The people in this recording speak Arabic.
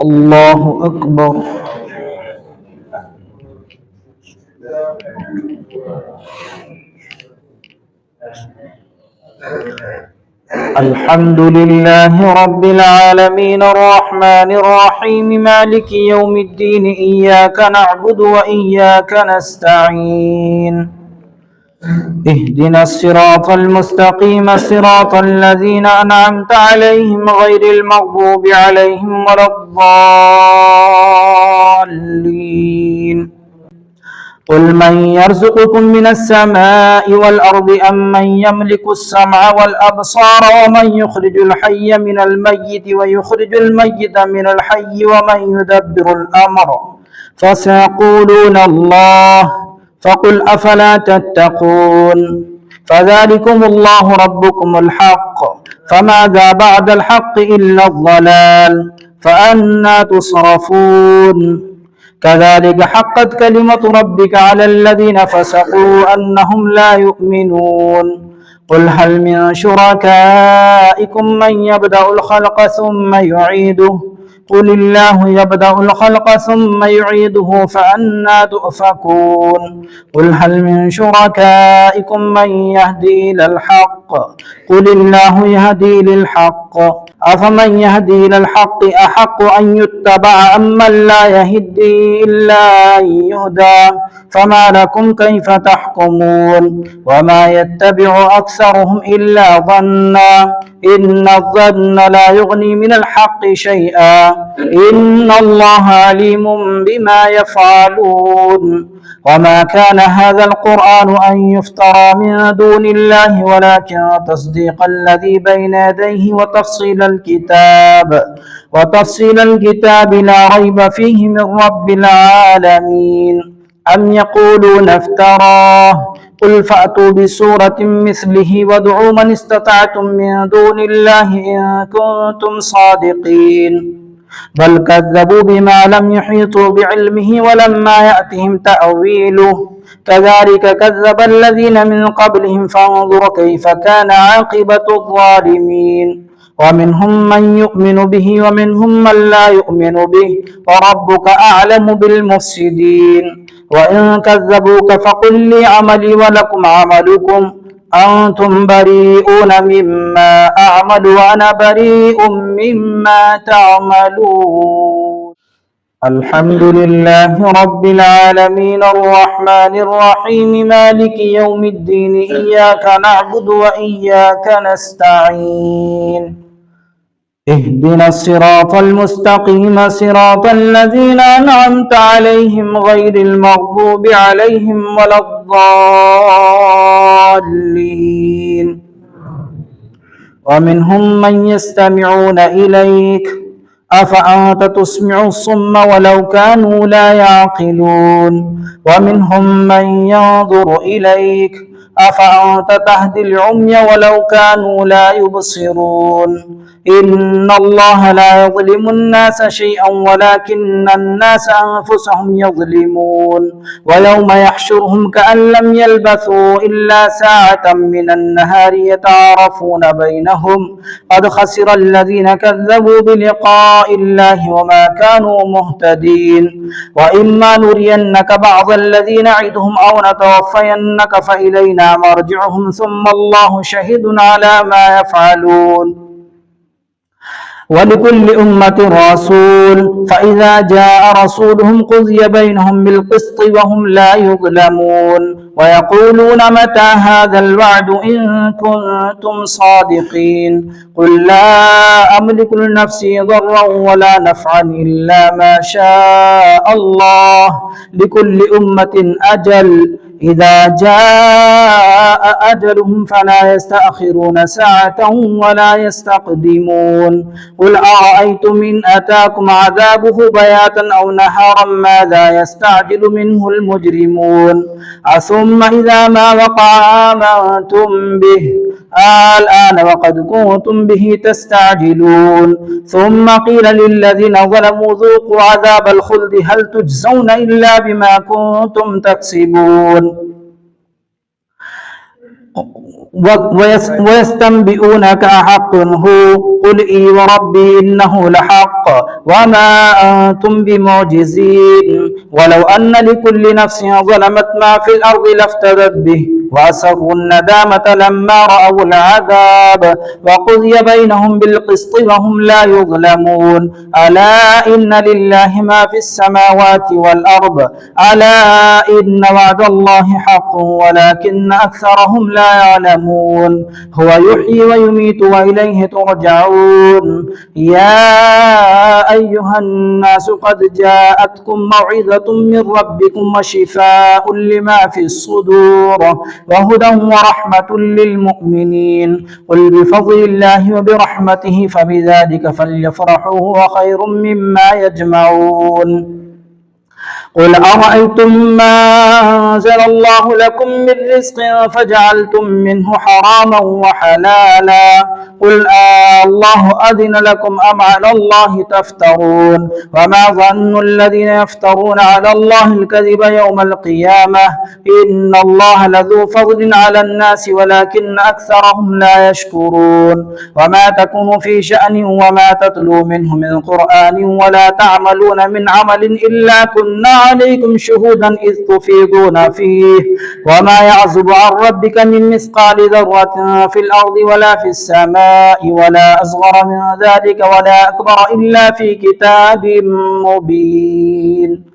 الله أكبر. الحمد لله رب العالمين الرحمن الرحيم مالك يوم الدين إياك نعبد وإياك نستعين اهدنا الصراط المستقيم صراط الذين أنعمت عليهم غير المغضوب عليهم ولا الضالين. قل من يرزقكم من السماء والأرض أم من يملك السمع والأبصار ومن يخرج الحي من الميت ويخرج الميت من الحي ومن يدبر الأمر فسيقولون الله فقل أفلا تتقون فذلكم الله ربكم الحق فماذا بعد الحق إلا الضلال فأنى تصرفون كذلك حقت كلمة ربك على الذين فسقوا أنهم لا يؤمنون قل هل من شركائكم من يبدأ الخلق ثم يعيده قل الله يبدأ الخلق ثم يعيده فأنى تؤفكون قل هل من شركائكم من يهدي إلى الحق قل الله يهدي للحق أفمن يهدي إلى الحق أحق أن يتبع أمن لا يهدي إلا أن يهدى فما لكم كيف تحكمون وما يتبع أكثرهم إلا ظنا إن الظن لا يغني من الحق شيئا إن الله عليم بما يفعلون وما كان هذا القرآن أن يفترى من دون الله ولكن تصديق الذي بين يديه وتفصيل الكتاب لا ريب فيه من رب العالمين أم يقولون افتراه قل فأتوا بسورة مثله وادعوا من استطعتم من دون الله إن كنتم صادقين بل كذبوا بما لم يحيطوا بعلمه ولما يأتهم تأويله كذلك كذب الذين من قبلهم فانظر كيف كان عاقبة الظالمين ومنهم من يؤمن به ومنهم من لا يؤمن به وربك أعلم بالمفسدين وإن كذبوك فقل لي عملي ولكم عملكم أنتم بريئون مما أعمل وأنا بريء مما تعملون الحمد لله رب العالمين الرحمن الرحيم مالك يوم الدين إياك نعبد وإياك نستعين اهدنا الصراط المستقيم صراط الذين أنعمت عليهم غير المغضوب عليهم ولا الضالين ومنهم من يستمعون إليك أفأنت تسمع الصم ولو كانوا لا يعقلون ومنهم من ينظر إليك أفأنت تهدي العمي ولو كانوا لا يبصرون إن الله لا يظلم الناس شيئا ولكن الناس أنفسهم يظلمون ويوم يحشرهم كأن لم يلبثوا إلا ساعة من النهار يتعارفون بينهم قد خسر الذين كذبوا بلقاء الله وما كانوا مهتدين وإما نرينك بعض الذي نعدهم أو نتوفينك فإلينا مرجعهم ثم الله شهيد على ما يفعلون ولكل أمة رسول فإذا جاء رسولهم قضي بينهم بالقسط وهم لا يظلمون ويقولون متى هذا الوعد إن كنتم صادقين قل لا أملك لنفسي ضرا ولا نفعا إلا ما شاء الله لكل أمة أجل إذا جاء أجلهم فلا يستأخرون ساعة ولا يستقدمون قل أرأيتم إن أتاكم عذابه بياتا أو نهارا ماذا يستعجل منه المجرمون ثم إذا ما وقع آمنتم به الآن وقد كنتم به تستعجلون ثم قيل للذين ظلموا ذوقوا عذاب الخلد هل تجزون إلا بما كنتم تكسبون ويستنبئونك أحق هو قل إي وربي إنه لحق وما أنتم بمعجزين ولو أن لكل نفس ظلمت ما في الأرض لافتدت به وأسروا الندامة لما رأوا العذاب وقضي بينهم بالقسط وهم لا يظلمون ألا إن لله ما في السماوات والأرض ألا إن وعد الله حق ولكن أكثرهم لا يعلمون هو يحيي ويميت وإليه ترجعون يا أيها الناس قد جاءتكم موعظة من ربكم وشفاء لما في الصدور وهدى ورحمة للمؤمنين قل بفضل الله وبرحمته فبذلك فليفرحوا هو خير مما يجمعون قل أرأيتم ما أنزل الله لكم من رزق فجعلتم منه حراما وحلالا قل الله أذن لكم أم على الله تفترون وما ظن الذين يفترون على الله الكذب يوم القيامة إن الله لذو فضل على الناس ولكن أكثرهم لا يشكرون وما تكون في شأن وما تتلو منه من قرآن ولا تعملون من عمل إلا كنا عليكم شهودا إذ تفيضون فيه وما يعزب عن ربك من مثقال ذرة في الأرض ولا في السماء ولا أصغر من ذلك ولا أكبر إلا في كتاب مبين.